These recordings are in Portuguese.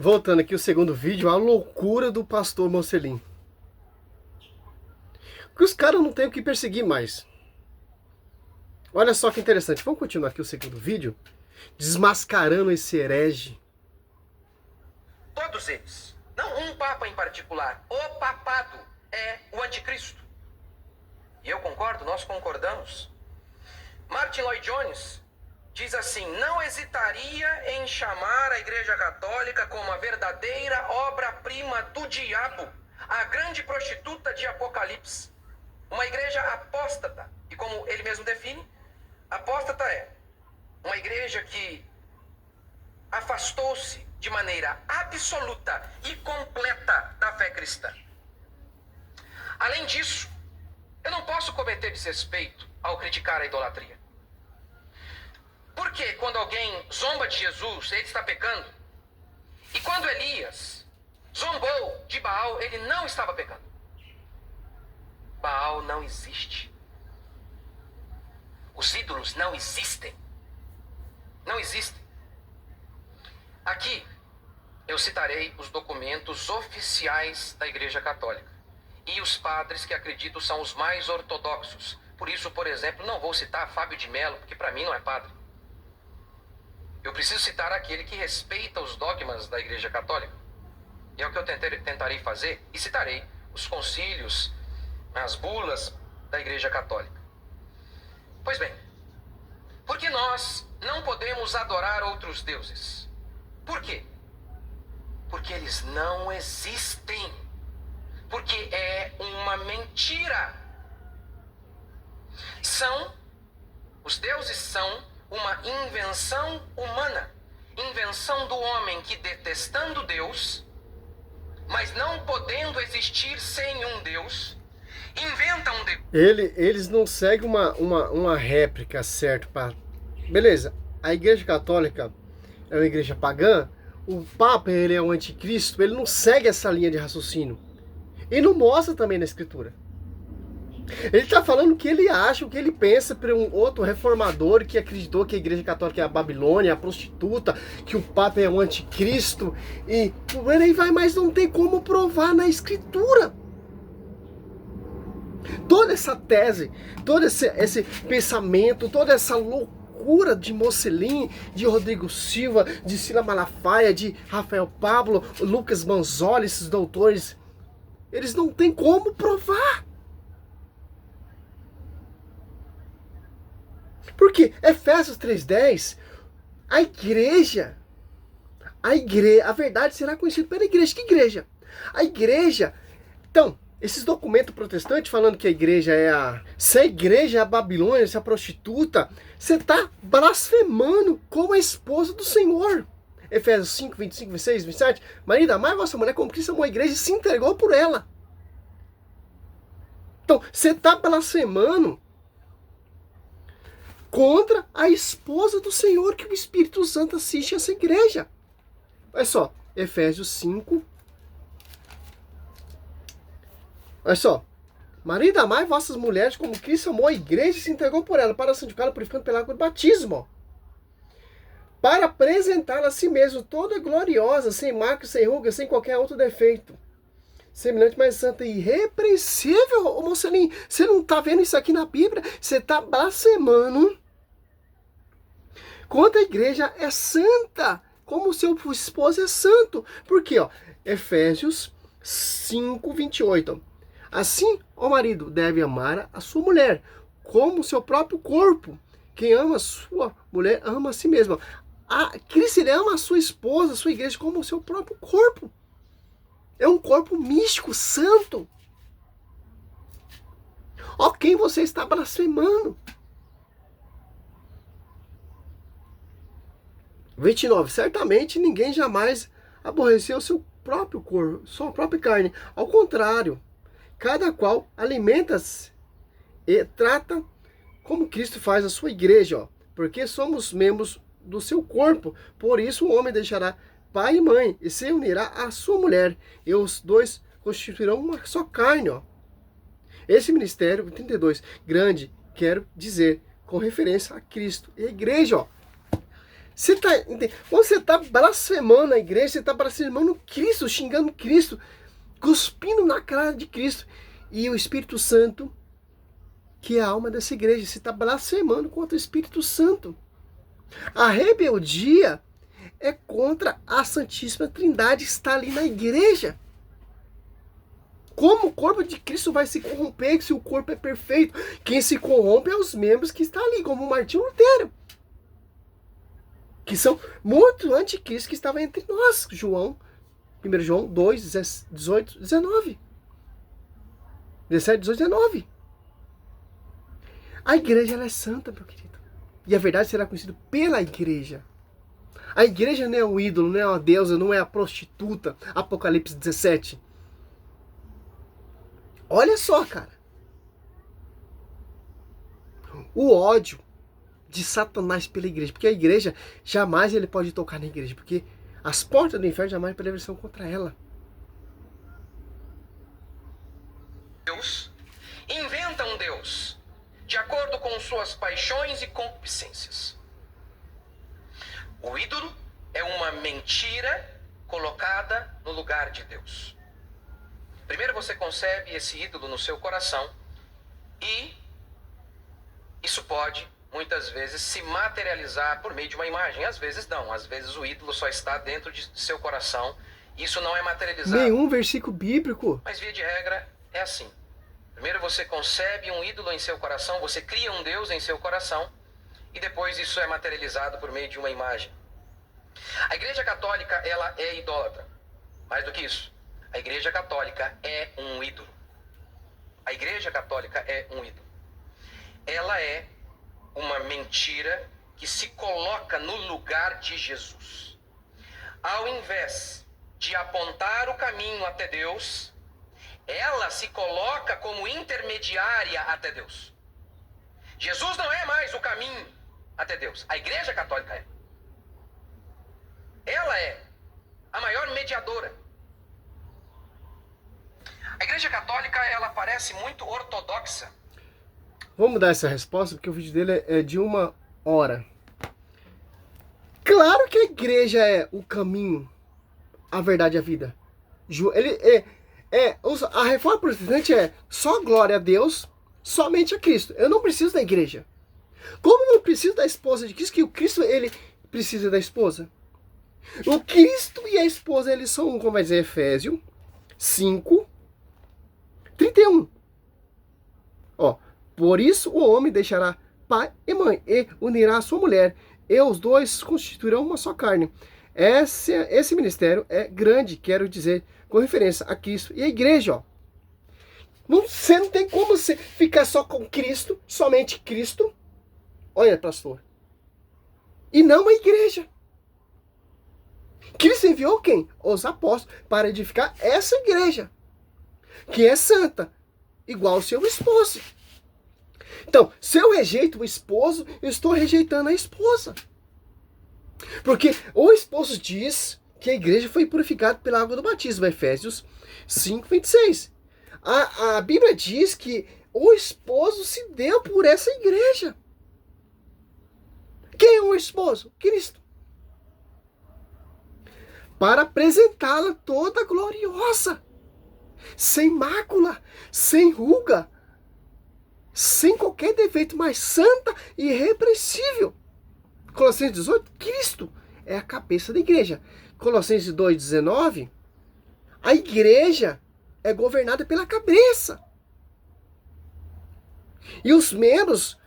Voltando aqui o segundo vídeo, a loucura do pastor Mocelin. Que os caras não têm o que perseguir mais. Olha só que interessante. Vamos continuar aqui o segundo vídeo, desmascarando esse herege. Todos eles. Não um papa em particular. O papado é o anticristo. E eu concordo, nós concordamos. Martin Lloyd Jones diz assim: não hesitaria em chamar a Igreja Católica como a verdadeira obra-prima do diabo, a grande prostituta de Apocalipse. Uma igreja apóstata. E como ele mesmo define, apóstata é uma igreja que afastou-se de maneira absoluta e completa da fé cristã. Além disso, eu não posso cometer desrespeito ao criticar a idolatria. Porque quando alguém zomba de Jesus, ele está pecando. E quando Elias zombou de Baal, ele não estava pecando. Baal não existe. Os ídolos não existem. Não existem. Aqui eu citarei os documentos oficiais da Igreja Católica e os padres que acredito são os mais ortodoxos. Por isso, por exemplo, não vou citar Fábio de Mello, porque para mim não é padre. Eu preciso citar aquele que respeita os dogmas da Igreja Católica. E é o que eu tentarei fazer, e citarei os concílios, as bulas da Igreja Católica. Pois bem, porque nós não podemos adorar outros deuses? Por quê? Porque eles não existem. Porque é uma mentira. Os deuses são uma invenção humana. Invenção do homem que, detestando Deus, mas não podendo existir sem um Deus, inventa um Deus. Eles não seguem uma réplica certa para... Beleza, a Igreja Católica é uma igreja pagã, o Papa ele é o anticristo, ele não segue essa linha de raciocínio. E não mostra também na Escritura. Ele está falando o que ele acha, o que ele pensa para um outro reformador que acreditou que a Igreja Católica é a Babilônia, a prostituta, que o Papa é o anticristo, e por aí vai, mas não tem como provar na Escritura. Toda essa tese, todo esse pensamento, toda essa loucura de Mocelin, de Rodrigo Silva, de Sila Malafaia, de Rafael Pablo, Lucas Manzoli, esses doutores, eles não têm como provar. Porque Efésios 3:10, a verdade será conhecida pela igreja. Que igreja? A igreja. Então, esses documentos protestantes falando que a igreja se a igreja é a Babilônia, se a prostituta, você está blasfemando como a esposa do Senhor. Efésios 5, 25, 26, 27. Marido, amai a vossa mulher como Cristo amou a igreja e se entregou por ela. Então, você está blasfemando contra a esposa do Senhor, que o Espírito Santo assiste a essa igreja. Olha só, Efésios 5. Olha só. Marido, amai vossas mulheres como Cristo amou a igreja e se entregou por ela, para santificá-la, purificando pela água do batismo. Para apresentá-la a si mesmo toda gloriosa, sem marca, sem ruga, sem qualquer outro defeito. Semelhante, mais santa e irrepreensível. Ô Mocelin, você não está vendo isso aqui na Bíblia? Você está blasfemando quando a igreja é santa, como o seu esposo é santo. Por quê? Efésios 5, 28. Assim, o marido deve amar a sua mulher como o seu próprio corpo. Quem ama a sua mulher ama a si mesmo. Cristo, ele ama a sua esposa, a sua igreja, como o seu próprio corpo. É um corpo místico, santo. Ó, quem você está blasfemando. 29. Certamente ninguém jamais aborreceu o seu próprio corpo, sua própria carne. Ao contrário, cada qual alimenta-se e trata como Cristo faz a sua igreja, porque somos membros do seu corpo. Por isso o homem deixará pai e mãe e se unirá à sua mulher, e os dois constituirão uma só carne. Esse ministério, 32, grande, quero dizer, com referência a Cristo e a igreja. Quando você está blasfemando a igreja, você está blasfemando Cristo, xingando Cristo, cuspindo na cara de Cristo. E o Espírito Santo, que é a alma dessa igreja, você está blasfemando contra o Espírito Santo. A rebeldia é contra a Santíssima Trindade que está ali na igreja. Como o corpo de Cristo vai se corromper se o corpo é perfeito? Quem se corrompe é os membros que estão ali, como Martinho Lutero, que são muito anticristo que estavam entre nós. 1 João 2, 18, 19. 17, 18, 19. A igreja ela é santa, meu querido. E a verdade será conhecida pela igreja. A igreja não é um ídolo, não é uma deusa, não é a prostituta. Apocalipse 17. Olha só, cara. O ódio de Satanás pela igreja. Porque a igreja, jamais ele pode tocar na igreja. Porque as portas do inferno jamais prevalecerão contra ela. Deus inventa um Deus de acordo com suas paixões e concupiscências. O ídolo é uma mentira colocada no lugar de Deus. Primeiro você concebe esse ídolo no seu coração e isso pode, muitas vezes, se materializar por meio de uma imagem. Às vezes não, às vezes o ídolo só está dentro de seu coração. Isso não é materializado. Nenhum versículo bíblico. Mas via de regra é assim. Primeiro você concebe um ídolo em seu coração, você cria um Deus em seu coração e depois isso é materializado por meio de uma imagem. A Igreja Católica, ela é idólatra. Mais do que isso, a Igreja Católica é um ídolo. A Igreja Católica é um ídolo. Ela é uma mentira que se coloca no lugar de Jesus. Ao invés de apontar o caminho até Deus, ela se coloca como intermediária até Deus. Jesus não é mais o caminho até Deus. A Igreja Católica é. Ela é a maior mediadora. A Igreja Católica, ela parece muito ortodoxa. Vamos dar essa resposta porque o vídeo dele é de 1 hora. Claro que a igreja é o caminho, a verdade e a vida. A reforma protestante é só glória a Deus, somente a Cristo. Eu não preciso da igreja. Como eu não preciso da esposa de Cristo, que o Cristo ele precisa da esposa. O Cristo e a esposa eles são um, como vai dizer Efésios 5, 31. Ó, por isso o homem deixará pai e mãe e unirá a sua mulher, e os dois constituirão uma só carne. Esse ministério é grande, quero dizer, com referência a Cristo e a igreja. Ó. Você não tem como você ficar só com Cristo, somente Cristo. Olha, pastor. E não a igreja. Cristo enviou quem? Os apóstolos, para edificar essa igreja, que é santa, igual ao seu esposo. Então, se eu rejeito o esposo, eu estou rejeitando a esposa. Porque o esposo diz que a igreja foi purificada pela água do batismo, Efésios 5, 26. A Bíblia diz que o esposo se deu por essa igreja. Quem é o esposo? Cristo. Para apresentá-la toda gloriosa, sem mácula, sem ruga, sem qualquer defeito, mas santa e irrepreensível. Colossenses 18, Cristo é a cabeça da igreja. Colossenses 2, 19, a igreja é governada pela cabeça. E os membros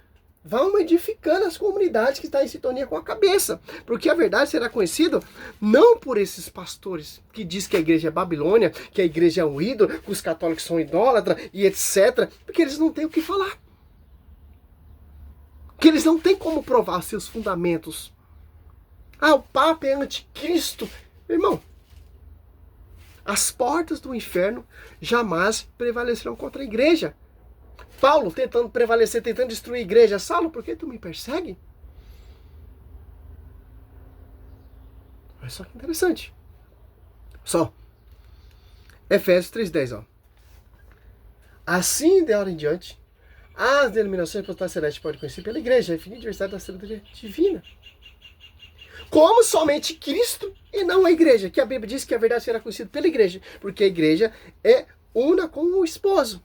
vão edificando as comunidades que estão em sintonia com a cabeça. Porque a verdade será conhecida não por esses pastores que dizem que a igreja é Babilônia, que a igreja é um ídolo, que os católicos são idólatras e etc. Porque eles não têm o que falar. Que eles não têm como provar seus fundamentos. Ah, o Papa é anticristo. Irmão, as portas do inferno jamais prevalecerão contra a igreja. Paulo tentando prevalecer, tentando destruir a igreja. Saulo, por que tu me persegue? Olha só que interessante. Só. Efésios 3:10, ó. Assim, de hora em diante, as denominações potestades celestes podem conhecer pela igreja, a infinita diversidade da sabedoria divina. como somente Cristo e não a igreja, que a Bíblia diz que a verdade será conhecida pela igreja, porque a igreja é una com o esposo.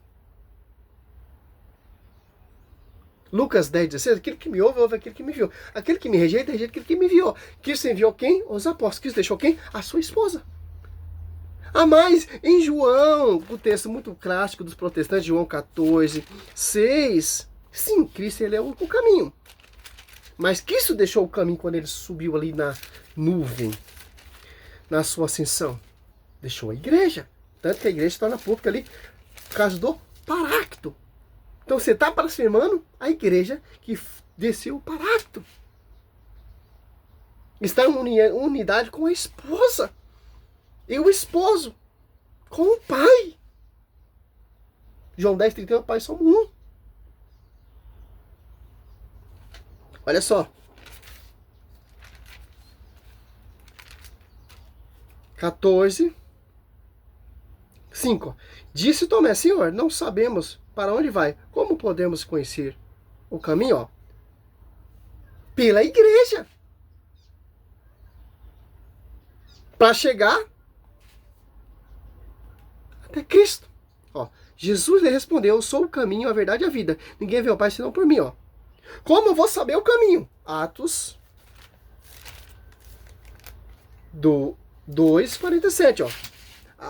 Lucas 10,16, aquele que me ouve, ouve aquele que me enviou. Aquele que me rejeita, rejeita aquele que me enviou. Cristo enviou quem? Os apóstolos. Cristo deixou quem? A sua esposa. Ah, mas em João, o texto muito clássico dos protestantes, João 14,6, sim, Cristo ele é o caminho. Mas Cristo deixou o caminho quando ele subiu ali na nuvem, na sua ascensão. Deixou a igreja. Tanto que a igreja está na pública ali por causa do Paracto. Então você está blasfemando a igreja que desceu o Paracto. Está em unidade com a esposa. E o esposo com o pai. João 10,31, pai somos um. Olha só. 14:5. Disse Tomé, Senhor, não sabemos para onde vai. Como podemos conhecer o caminho? Ó, pela igreja. Para chegar até Cristo. Ó, Jesus lhe respondeu, eu sou o caminho, a verdade e a vida. Ninguém vê o Pai senão por mim. Ó. Como eu vou saber o caminho? Atos 2:47, ó.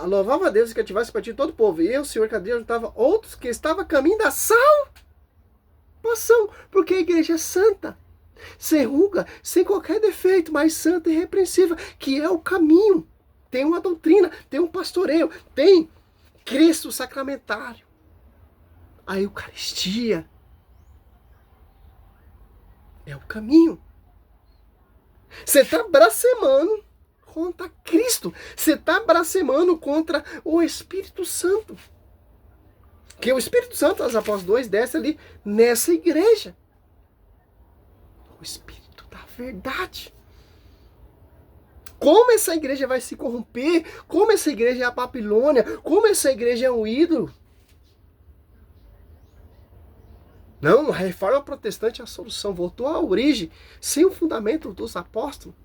Louvava a Deus que ativasse para ti todo o povo. E eu, Senhor, que Deus juntava outros que estavam a caminho da salvação. Porque a igreja é santa. Sem ruga, sem qualquer defeito, mas santa e irrepreensível, que é o caminho. Tem uma doutrina, tem um pastoreio, tem Cristo sacramentário. A Eucaristia é o caminho. Você está blasfemando contra Cristo. Você está blasfemando contra o Espírito Santo. Que o Espírito Santo, as Apóstolos 2, desce ali nessa igreja. O Espírito da verdade. Como essa igreja vai se corromper? Como essa igreja é a Babilônia? Como essa igreja é um ídolo? Não, a reforma protestante é a solução. Voltou à origem, sem o fundamento dos apóstolos.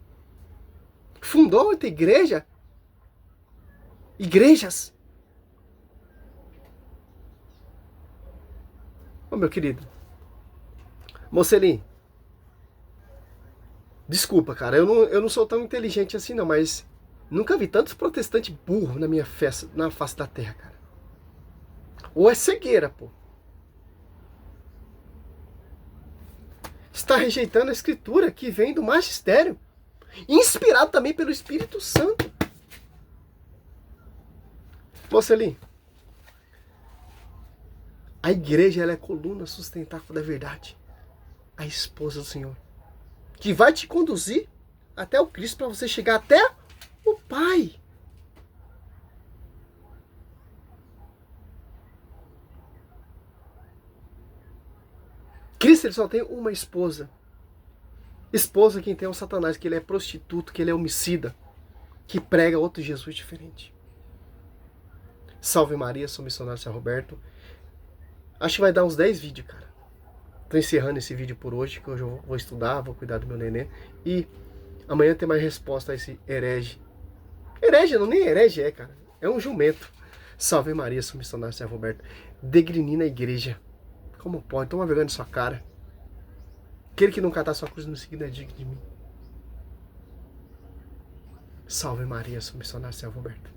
Fundou outra igreja. Igrejas. Ô, meu querido. Mocelinho. Desculpa, cara. Eu não sou tão inteligente assim, não. Mas nunca vi tantos protestantes burros na minha festa, na face da terra, cara. Ou é cegueira, pô. Está rejeitando a escritura que vem do magistério, inspirado também pelo Espírito Santo. Mocelinho, a igreja ela é a coluna sustentável da verdade, a esposa do Senhor, que vai te conduzir até o Cristo para você chegar até o Pai. Cristo ele só tem uma esposa. Esposa quem tem é o Satanás, que ele é prostituto, que ele é homicida, que prega outro Jesus diferente. Salve Maria, sou missionário São Roberto. Acho que vai dar uns 10 vídeos, cara. Tô encerrando esse vídeo por hoje, que hoje eu vou estudar, vou cuidar do meu neném. E amanhã tem mais resposta a esse herege. Herege, não, nem herege é, cara. É um jumento. Salve Maria, sou missionário São Roberto. Degrini na igreja. Como pode? Toma vergonha na sua cara. Aquele que não catar sua cruz no seguinte é digno de mim. Salve Maria, sou missionário São Roberto.